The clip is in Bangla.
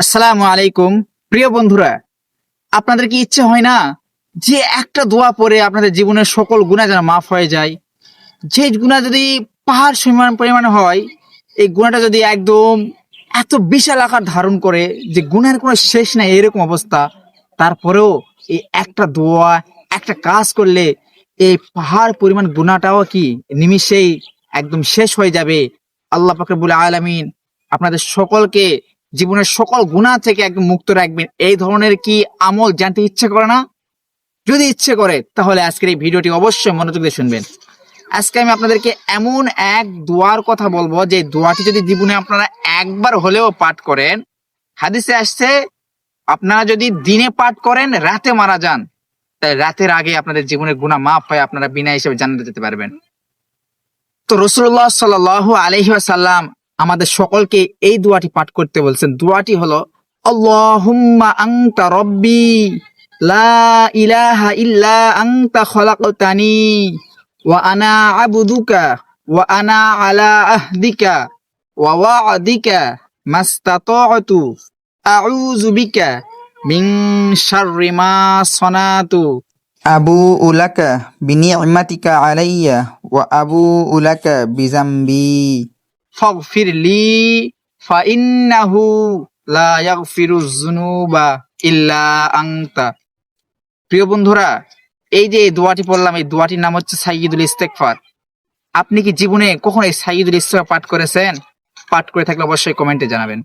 আসসালামু আলাইকুম। প্রিয় বন্ধুরা, আপনাদের কি ইচ্ছে হয় না যে একটা দোয়া পড়ে আপনাদের জীবনের সকল গুনাহ যেন মাফ হয়ে যায়? যে গুনাহ যদি পাহাড় সমান পরিমাণে হয়, এই গুনাহটা যদি একদম এত বিশাল আকার ধারণ করে যে গুনাহের কোনো শেষ নাই এরকম অবস্থা, তারপরেও এই একটা দোয়া, একটা কাজ করলে এই পাহাড় পরিমাণ গুনাহটাও কি নিমিষেই একদম শেষ হয়ে যাবে। আল্লাহ পাক রব্বুল আলামিন আপনাদের সকলকে জীবনের সকল গুনাহ থেকে একদম মুক্ত রাখবেন। এই ধরনের কি আমল জানতে ইচ্ছে করে না? যদি ইচ্ছে করে তাহলে আজকের এই ভিডিওটি অবশ্যই মনোযোগ দিয়ে শুনবেন। আজকে আমি আপনাদেরকে এমন এক দোয়ার কথা বলবো যে দোয়াটি যদি জীবনে আপনারা একবার হলেও পাঠ করেন, হাদিসে আসছে আপনারা যদি দিনে পাঠ করেন রাতে মারা যান, তাই রাতের আগে আপনাদের জীবনের গুনাহ মাফ হয়, আপনারা বিনা হিসেবে জান্নাতে যেতে পারবেন। তো রাসূলুল্লাহ সাল্লাল্লাহু আলাইহি ওয়াসাল্লাম আমাদের সকলকে এই দোয়াটি পাঠ করতে বলছেন। দোয়াটি হলো আল্লাহুম্মা আনতা রব্বি লা ইলাহা ইল্লা আনতা খলাকতানি ওয়া আনা আবুদুকা ওয়া আনা আলা আহদিকা ওয়া ওয়া'দিকা মাস্তাতা'তু আউযু বিকা মিন শাররি মা সানাতু আবু উলাকা বিনি'মাতিকা আলাইয়া ওয়া আবু উলাকা বিজাম্বি ফাগফির লি ফাইন্নাহু লা ইয়াগফিরুয যুনুবা ইল্লা আনতা। প্রিয় বন্ধুরা, এই যে এই দোয়াটি পড়লাম, এই দোয়াটির নাম হচ্ছে সাইয়্যিদুল ইস্তেগফার। আপনি কি জীবনে কখনো এই সাইয়্যিদুল ইস্তেগফার পাঠ করেছেন? পাঠ করে থাকলে অবশ্যই কমেন্টে জানাবেন।